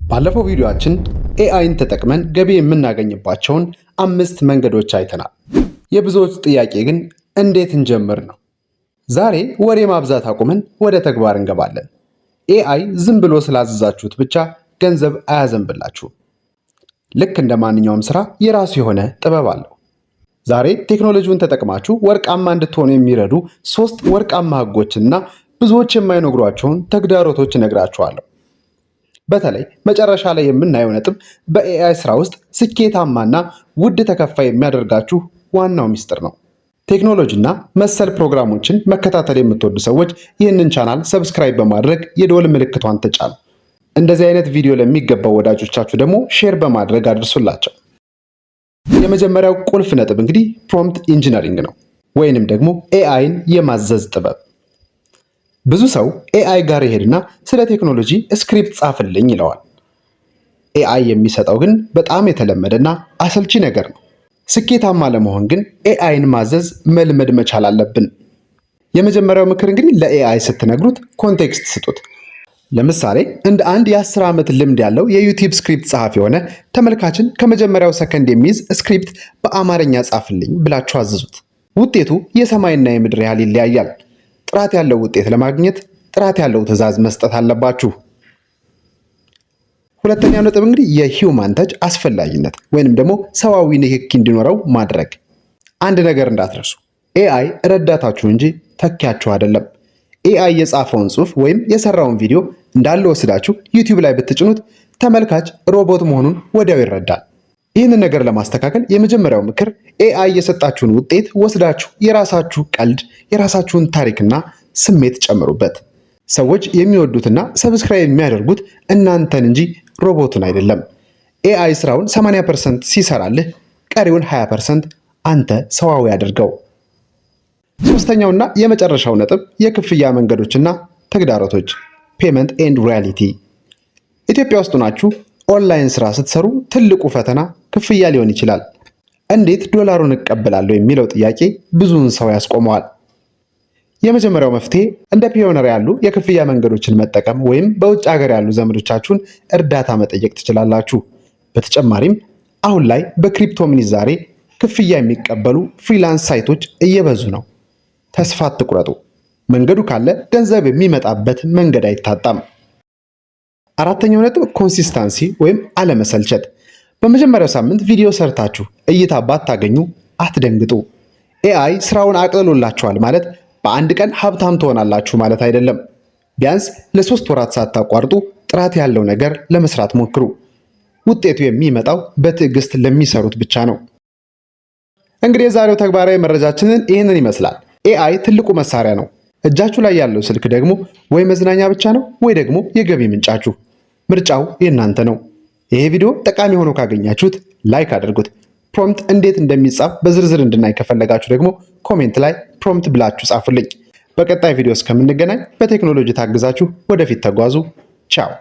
ባለፈው ቪዲዮአችን ኤአይን ተጠቅመን ገቢ የምናገኝባቸውን 5 መንገዶች አይተናል። የብዙዎች ጥያቄ ግን እንዴት እንጀምር ነው። ዛሬ ወሬ ማብዛት አቁመን ወደ ተግባር እንገባለን። ኤአይ ዝም ብሎ ስላዘዛችሁት ብቻ ገንዘብ አያዘንብላችሁም። ልክ እንደ ማንኛውም ስራ የራሱ የሆነ ጥበብ አለው። ዛሬ ቴክኖሎጂውን ተጠቅማችሁ ወርቃማ እንድትሆኑ የሚረዱ 3 ወርቃማ ህጎችና ብዙዎች የማይነግሯቸውን ተግዳሮቶች እነግራችኋለሁ። በተለይ መጨረሻ ላይ የምናየው ነጥብ በኤአይ ስራ ውስጥ ስኬታማና ውድ ተከፋይ የሚያደርጋችሁ ዋናው ሚስጥር ነው። ቴክኖሎጂና መሰል ፕሮግራሞችን መከታተል የምትወዱ ሰዎች ይህንን ቻናል ሰብስክራይብ በማድረግ የደወል ምልክቷን ተጫኑ። እንደዚህ አይነት ቪዲዮ ለሚገባው ወዳጆቻችሁ ደግሞ ሼር በማድረግ አድርሱላቸው። የመጀመሪያው ቁልፍ ነጥብ እንግዲህ ፕሮምፕት ኢንጂነሪንግ ነው፣ ወይንም ደግሞ ኤአይን የማዘዝ ጥበብ። ብዙ ሰው ኤአይ ጋር ይሄድና ስለ ቴክኖሎጂ ስክሪፕት ጻፍልኝ ይለዋል። ኤአይ የሚሰጠው ግን በጣም የተለመደና አሰልቺ ነገር ነው። ስኬታማ ለመሆን ግን ኤአይን ማዘዝ መልመድ መቻል አለብን። የመጀመሪያው ምክር እንግዲህ ለኤአይ ስትነግሩት ኮንቴክስት ስጡት። ለምሳሌ እንደ አንድ የ10 ዓመት ልምድ ያለው የዩቲዩብ ስክሪፕት ጸሐፊ የሆነ ተመልካችን ከመጀመሪያው ሰከንድ የሚይዝ ስክሪፕት በአማርኛ ጻፍልኝ ብላችሁ አዝዙት። ውጤቱ የሰማይና የምድር ያህል ይለያያል። ጥራት ያለው ውጤት ለማግኘት ጥራት ያለው ትዕዛዝ መስጠት አለባችሁ። ሁለተኛው ነጥብ እንግዲህ የሂውማን ተች አስፈላጊነት ወይንም ደግሞ ሰዋዊ ንክኪ እንዲኖረው ማድረግ። አንድ ነገር እንዳትረሱ፣ ኤአይ ረዳታችሁ እንጂ ተኪያችሁ አይደለም። ኤአይ የጻፈውን ጽሑፍ ወይም የሰራውን ቪዲዮ እንዳለ ወስዳችሁ ዩቲዩብ ላይ ብትጭኑት ተመልካች ሮቦት መሆኑን ወዲያው ይረዳል። ይህንን ነገር ለማስተካከል የመጀመሪያው ምክር ኤአይ የሰጣችሁን ውጤት ወስዳችሁ የራሳችሁ ቀልድ፣ የራሳችሁን ታሪክና ስሜት ጨምሩበት። ሰዎች የሚወዱትና ሰብስክራይብ የሚያደርጉት እናንተን እንጂ ሮቦቱን አይደለም። ኤአይ ስራውን 80% ሲሰራልህ ቀሪውን 20% አንተ ሰዋዊ አድርገው። ሶስተኛውና የመጨረሻው ነጥብ የክፍያ መንገዶችና ተግዳሮቶች ፔመንት ኤንድ ሪያሊቲ። ኢትዮጵያ ውስጥ ናችሁ ኦንላይን ስራ ስትሰሩ ትልቁ ፈተና ክፍያ ሊሆን ይችላል። እንዴት ዶላሩን እቀበላለሁ የሚለው ጥያቄ ብዙውን ሰው ያስቆመዋል። የመጀመሪያው መፍትሄ እንደ ፒዮነር ያሉ የክፍያ መንገዶችን መጠቀም ወይም በውጭ ሀገር ያሉ ዘመዶቻችሁን እርዳታ መጠየቅ ትችላላችሁ። በተጨማሪም አሁን ላይ በክሪፕቶ ምንዛሬ ክፍያ የሚቀበሉ ፍሪላንስ ሳይቶች እየበዙ ነው። ተስፋ አትቁረጡ። መንገዱ ካለ ገንዘብ የሚመጣበት መንገድ አይታጣም። አራተኛው ነጥብ ኮንሲስታንሲ ወይም አለመሰልቸት። በመጀመሪያው ሳምንት ቪዲዮ ሰርታችሁ እይታ ባታገኙ አትደንግጡ። ኤአይ ስራውን አቅልሎላችኋል ማለት በአንድ ቀን ሀብታም ትሆናላችሁ ማለት አይደለም። ቢያንስ ለ3 ወራት ሳታቋርጡ ጥራት ያለው ነገር ለመስራት ሞክሩ። ውጤቱ የሚመጣው በትዕግስት ለሚሰሩት ብቻ ነው። እንግዲህ የዛሬው ተግባራዊ መረጃችንን ይህንን ይመስላል። ኤአይ ትልቁ መሳሪያ ነው። እጃችሁ ላይ ያለው ስልክ ደግሞ ወይ መዝናኛ ብቻ ነው ወይ ደግሞ የገቢ ምንጫችሁ። ምርጫው የእናንተ ነው። ይሄ ቪዲዮ ጠቃሚ ሆኖ ካገኛችሁት ላይክ አድርጉት። ፕሮምፕት እንዴት እንደሚጻፍ በዝርዝር እንድናይ ከፈለጋችሁ ደግሞ ኮሜንት ላይ ፕሮምፕት ብላችሁ ጻፉልኝ። በቀጣይ ቪዲዮ እስከምንገናኝ በቴክኖሎጂ ታግዛችሁ ወደፊት ተጓዙ። ቻው።